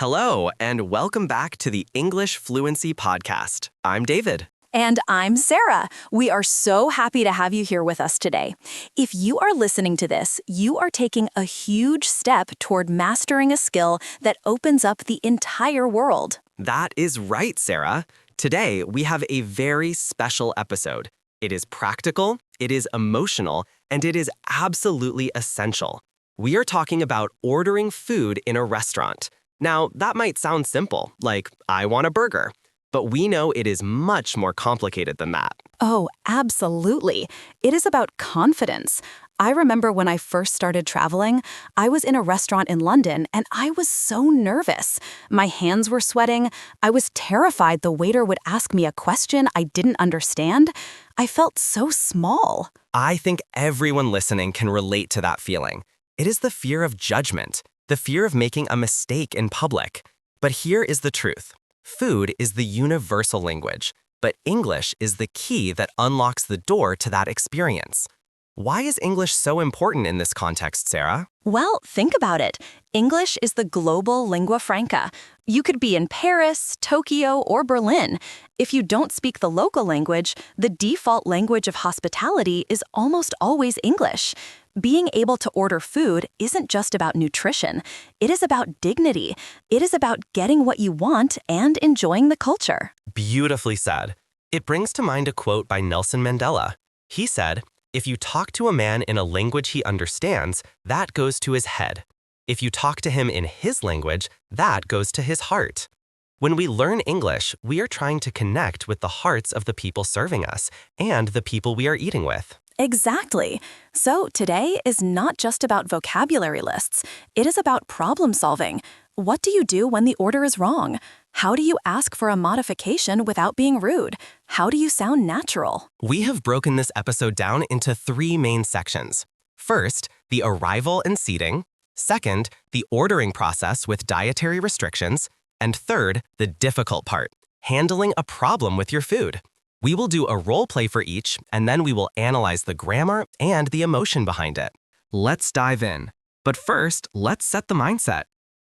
Hello, and welcome back to the English Fluency Podcast. I'm David. And I'm Sara. We are so happy to have you here with us today. If you are listening to this, you are taking a huge step toward mastering a skill that opens up the entire world. That is right, Sara. Today, we have a very special episode. It is practical, it is emotional, and it is absolutely essential. We are talking about ordering food in a restaurant. Now, that might sound simple, like, I want a burger. But we know it is much more complicated than that. Oh, absolutely. It is about confidence. I remember when I first started traveling, I was in a restaurant in London and I was so nervous. My hands were sweating. I was terrified the waiter would ask me a question I didn't understand. I felt so small. I think everyone listening can relate to that feeling. It is the fear of judgment, the fear of making a mistake in public. But here is the truth. Food is the universal language, but English is the key that unlocks the door to that experience. Why is English so important in this context, Sara? Well, think about it. English is the global lingua franca. You could be in Paris, Tokyo, or Berlin. If you don't speak the local language, the default language of hospitality is almost always English. Being able to order food isn't just about nutrition. It is about dignity. It is about getting what you want and enjoying the culture. Beautifully said. It brings to mind a quote by Nelson Mandela. He said, "If you talk to a man in a language he understands, that goes to his head. If you talk to him in his language, that goes to his heart." When we learn English, we are trying to connect with the hearts of the people serving us and the people we are eating with. Exactly. So today is not just about vocabulary lists. It is about problem solving. What do you do when the order is wrong? How do you ask for a modification without being rude? How do you sound natural? We have broken this episode down into 3 main sections. First, the arrival and seating. Second, the ordering process with dietary restrictions. And third, the difficult part, handling a problem with your food. We will do a role play for each, and then we will analyze the grammar and the emotion behind it. Let's dive in. But first, let's set the mindset.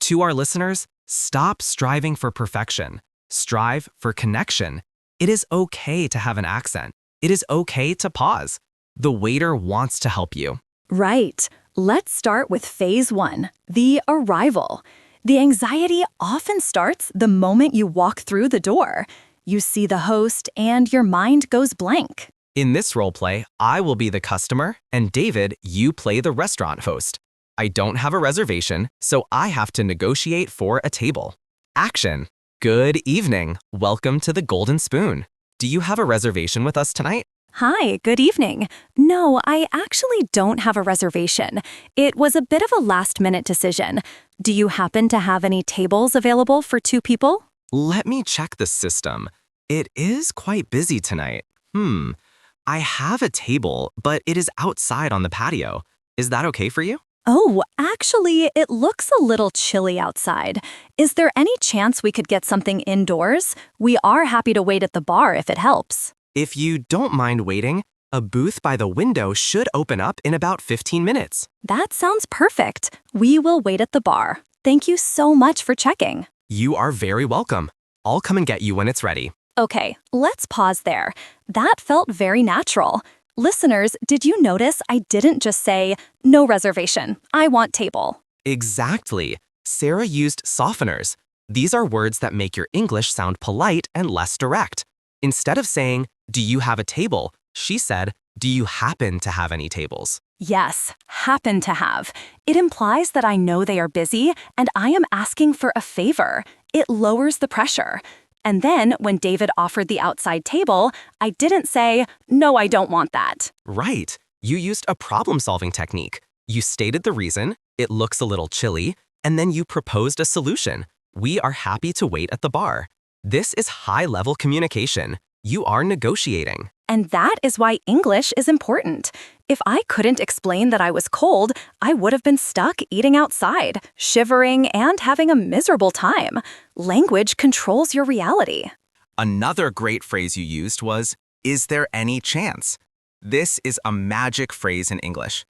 To our listeners, stop striving for perfection. Strive for connection. It is okay to have an accent. It is okay to pause. The waiter wants to help you. Right. Let's start with phase 1, the arrival. The anxiety often starts the moment you walk through the door. You see the host and your mind goes blank. In this role play, I will be the customer, and David, you play the restaurant host. I don't have a reservation, so I have to negotiate for a table. Action. Good evening. Welcome to the Golden Spoon. Do you have a reservation with us tonight? Hi, good evening. No, I actually don't have a reservation. It was a bit of a last-minute decision. Do you happen to have any tables available for 2 people? Let me check the system. It is quite busy tonight. I have a table, but it is outside on the patio. Is that okay for you? Oh, actually, it looks a little chilly outside. Is there any chance we could get something indoors? We are happy to wait at the bar if it helps. If you don't mind waiting, a booth by the window should open up in about 15 minutes. That sounds perfect. We will wait at the bar. Thank you so much for checking. You are very welcome. I'll come and get you when it's ready. Okay, let's pause there. That felt very natural. Listeners, did you notice I didn't just say, "No reservation, I want table"? Exactly. Sara used softeners. These are words that make your English sound polite and less direct. Instead of saying, "Do you have a table?" she said, "Do you happen to have any tables?" Yes, happen to have. It implies that I know they are busy and I am asking for a favor. It lowers the pressure. And then when David offered the outside table, I didn't say, "No, I don't want that." Right. You used a problem-solving technique. You stated the reason, it looks a little chilly, and then you proposed a solution. We are happy to wait at the bar. This is high-level communication. You are negotiating. And that is why English is important. If I couldn't explain that I was cold, I would have been stuck eating outside, shivering, and having a miserable time. Language controls your reality. Another great phrase you used was, "Is there any chance?" This is a magic phrase in English.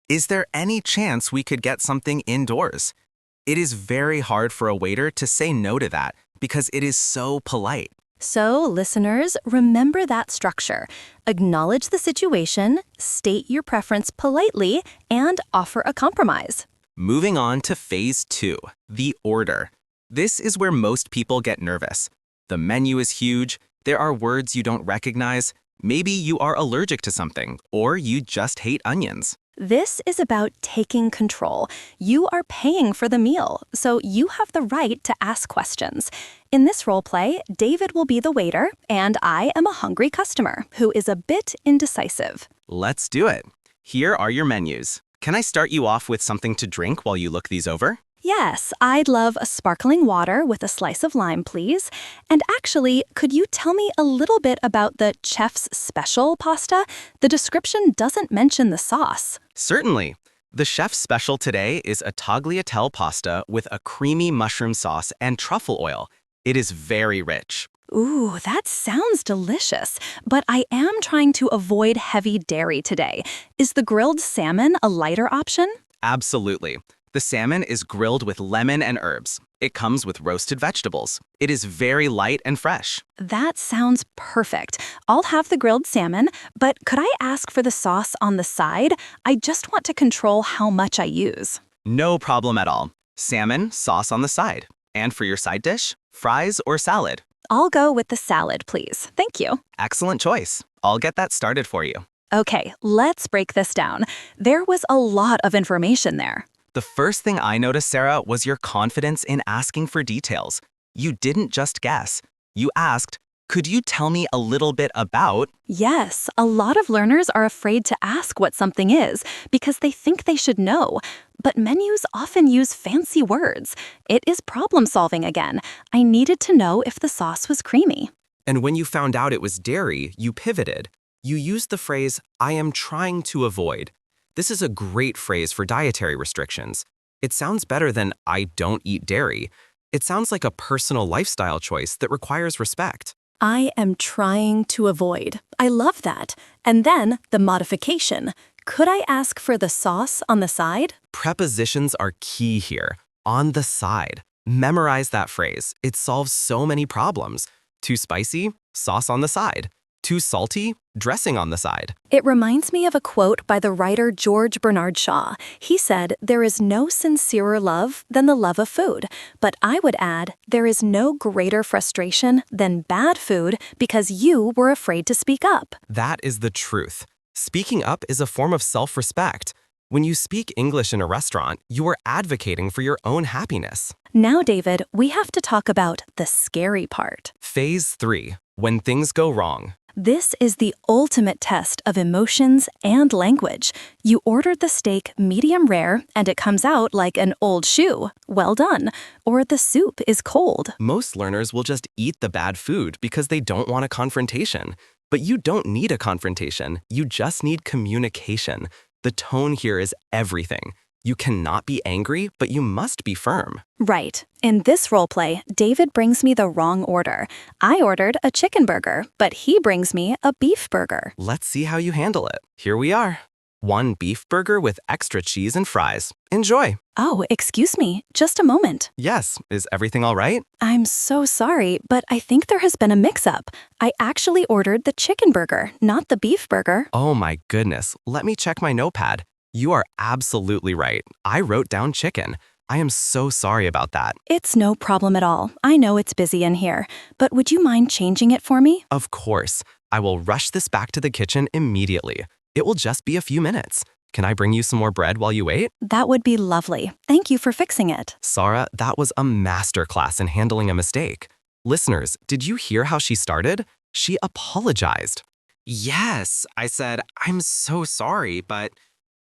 Is there any chance we could get something indoors? It is very hard for a waiter to say no to that because it is so polite. So, listeners, remember that structure. Acknowledge the situation, state your preference politely, and offer a compromise. Moving on to phase 2, the order. This is where most people get nervous. The menu is huge, there are words you don't recognize, maybe you are allergic to something, or you just hate onions. This is about taking control. You are paying for the meal, so you have the right to ask questions. In this role play, David will be the waiter, and I am a hungry customer who is a bit indecisive. Let's do it. Here are your menus. Can I start you off with something to drink while you look these over? Yes, I'd love a sparkling water with a slice of lime, please. And actually, could you tell me a little bit about the chef's special pasta? The description doesn't mention the sauce. Certainly. The chef's special today is a tagliatelle pasta with a creamy mushroom sauce and truffle oil. It is very rich. Ooh, that sounds delicious. But I am trying to avoid heavy dairy today. Is the grilled salmon a lighter option? Absolutely. The salmon is grilled with lemon and herbs. It comes with roasted vegetables. It is very light and fresh. That sounds perfect. I'll have the grilled salmon, but could I ask for the sauce on the side? I just want to control how much I use. No problem at all. Salmon, sauce on the side. And for your side dish, fries or salad. I'll go with the salad, please. Thank you. Excellent choice. I'll get that started for you. Okay, let's break this down. There was a lot of information there. The first thing I noticed, Sarah, was your confidence in asking for details. You didn't just guess. You asked, could you tell me a little bit about? Yes, a lot of learners are afraid to ask what something is because they think they should know. But menus often use fancy words. It is problem solving again. I needed to know if the sauce was creamy. And when you found out it was dairy, you pivoted. You used the phrase, I am trying to avoid. This is a great phrase for dietary restrictions. It sounds better than I don't eat dairy. It sounds like a personal lifestyle choice that requires respect. I am trying to avoid. I love that. And then the modification. Could I ask for the sauce on the side? Prepositions are key here. On the side. Memorize that phrase. It solves so many problems. Too spicy? Sauce on the side. Too salty? Dressing on the side. It reminds me of a quote by the writer George Bernard Shaw. He said, "There is no sincerer love than the love of food." But I would add, there is no greater frustration than bad food because you were afraid to speak up. That is the truth. Speaking up is a form of self-respect. When you speak English in a restaurant, you are advocating for your own happiness. Now, David, we have to talk about the scary part. Phase 3. When things go wrong. This is the ultimate test of emotions and language. You ordered the steak medium rare and it comes out like an old shoe. Well done. Or the soup is cold. Most learners will just eat the bad food because they don't want a confrontation. But you don't need a confrontation. You just need communication. The tone here is everything. You cannot be angry, but you must be firm. Right. In this role play, David brings me the wrong order. I ordered a chicken burger, but he brings me a beef burger. Let's see how you handle it. Here we are. 1 beef burger with extra cheese and fries. Enjoy. Oh, excuse me. Just a moment. Yes, is everything all right? I'm so sorry, but I think there has been a mix-up. I actually ordered the chicken burger, not the beef burger. Oh my goodness. Let me check my notepad. You are absolutely right. I wrote down chicken. I am so sorry about that. It's no problem at all. I know it's busy in here, but would you mind changing it for me? Of course. I will rush this back to the kitchen immediately. It will just be a few minutes. Can I bring you some more bread while you wait? That would be lovely. Thank you for fixing it. Sara, that was a masterclass in handling a mistake. Listeners, did you hear how she started? She apologized. Yes, I said, I'm so sorry, but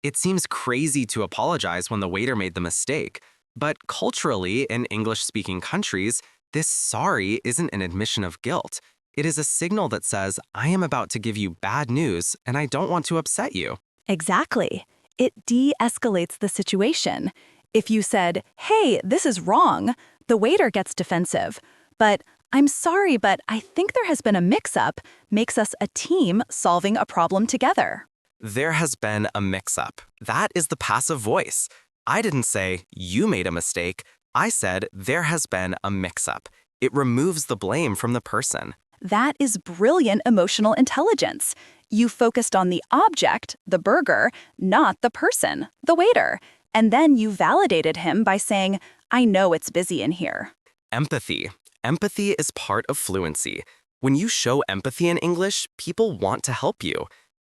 it seems crazy to apologize when the waiter made the mistake. But culturally, in English-speaking countries, this sorry isn't an admission of guilt. It is a signal that says, I am about to give you bad news and I don't want to upset you. Exactly. It de-escalates the situation. If you said, hey, this is wrong, the waiter gets defensive. But I'm sorry, but I think there has been a mix-up, makes us a team solving a problem together. There has been a mix-up. That is the passive voice. I didn't say, you made a mistake. I said there has been a mix-up. It removes the blame from the person. That is brilliant emotional intelligence. You focused on the object, the burger, not the person, the waiter. And then you validated him by saying, I know it's busy in here. Empathy. Empathy is part of fluency. When you show empathy in English, people want to help you.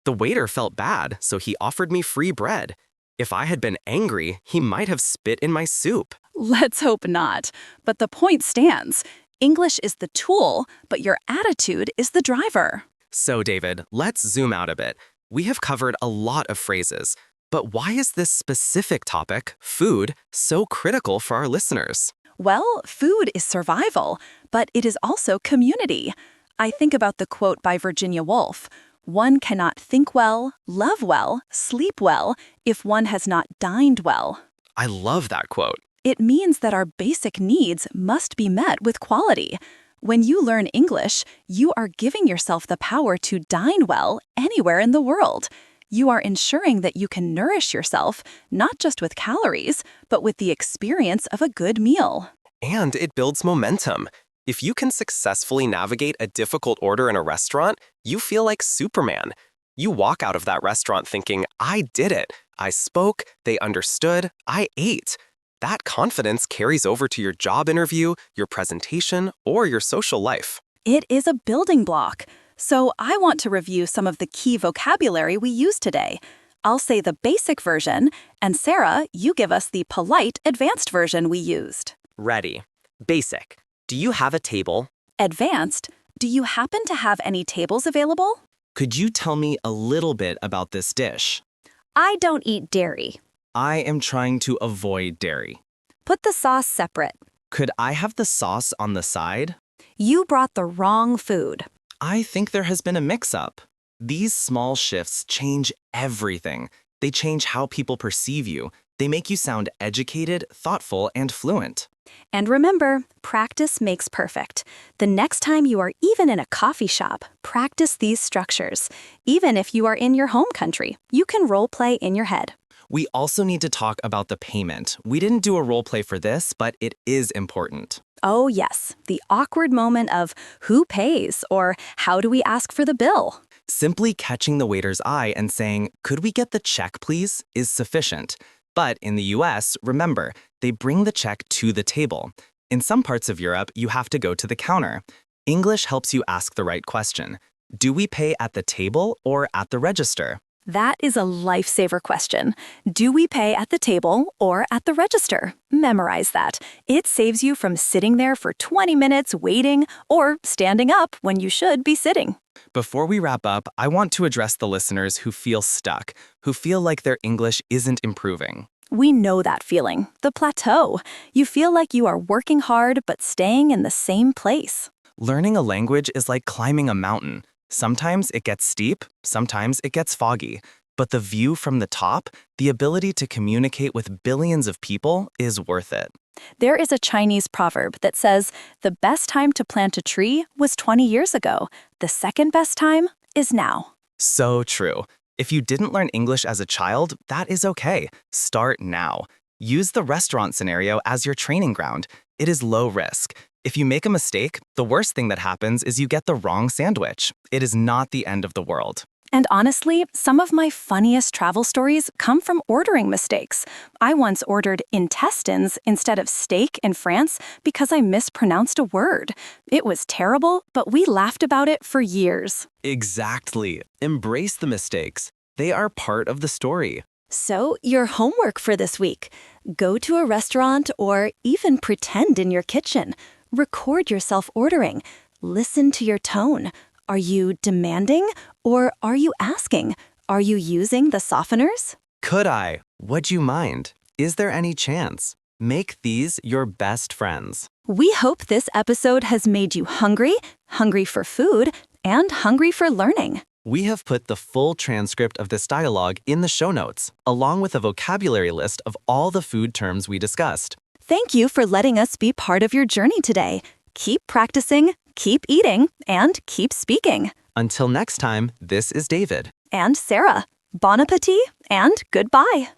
The waiter felt bad, so he offered me free bread. If I had been angry, he might have spit in my soup. Let's hope not. But the point stands. English is the tool, but your attitude is the driver. So, David, let's zoom out a bit. We have covered a lot of phrases, but why is this specific topic, food, so critical for our listeners? Well, food is survival, but it is also community. I think about the quote by Virginia Woolf. One cannot think well, love well, sleep well, if one has not dined well. I love that quote. It means that our basic needs must be met with quality. When you learn English, you are giving yourself the power to dine well anywhere in the world. You are ensuring that you can nourish yourself, not just with calories, but with the experience of a good meal. And it builds momentum. If you can successfully navigate a difficult order in a restaurant, you feel like Superman. You walk out of that restaurant thinking, I did it. I spoke, they understood, I ate. That confidence carries over to your job interview, your presentation, or your social life. It is a building block. So I want to review some of the key vocabulary we use today. I'll say the basic version, and Sara, you give us the polite, advanced version we used. Ready. Basic. Do you have a table? Advanced, do you happen to have any tables available? Could you tell me a little bit about this dish? I don't eat dairy. I am trying to avoid dairy. Put the sauce separate. Could I have the sauce on the side? You brought the wrong food. I think there has been a mix-up. These small shifts change everything. They change how people perceive you. They make you sound educated, thoughtful, and fluent. And remember, practice makes perfect. The next time you are even in a coffee shop, practice these structures. Even if you are in your home country, you can role play in your head. We also need to talk about the payment. We didn't do a role play for this, but it is important. Oh yes, the awkward moment of who pays or how do we ask for the bill? Simply catching the waiter's eye and saying, could we get the check, please, is sufficient. But in the US, remember, they bring the check to the table. In some parts of Europe, you have to go to the counter. English helps you ask the right question. Do we pay at the table or at the register? That is a lifesaver question. Do we pay at the table or at the register? Memorize that. It saves you from sitting there for 20 minutes waiting or standing up when you should be sitting. Before we wrap up, I want to address the listeners who feel stuck, who feel like their English isn't improving. We know that feeling, the plateau. You feel like you are working hard but staying in the same place. Learning a language is like climbing a mountain. Sometimes it gets steep, sometimes it gets foggy. But the view from the top, the ability to communicate with billions of people, is worth it. There is a Chinese proverb that says, the best time to plant a tree was 20 years ago. The second best time is now. So true. If you didn't learn English as a child, that is okay. Start now. Use the restaurant scenario as your training ground. It is low risk. If you make a mistake, the worst thing that happens is you get the wrong sandwich. It is not the end of the world. And honestly, some of my funniest travel stories come from ordering mistakes. I once ordered intestines instead of steak in France because I mispronounced a word. It was terrible, but we laughed about it for years. Exactly. Embrace the mistakes. They are part of the story. So, your homework for this week. Go to a restaurant or even pretend in your kitchen. Record yourself ordering. Listen to your tone. Are you demanding or are you asking? Are you using the softeners? Could I? Would you mind? Is there any chance? Make these your best friends. We hope this episode has made you hungry, hungry for food, and hungry for learning. We have put the full transcript of this dialogue in the show notes, along with a vocabulary list of all the food terms we discussed. Thank you for letting us be part of your journey today. Keep practicing, keep eating, and keep speaking. Until next time, this is David. And Sara. Bon appetit and goodbye.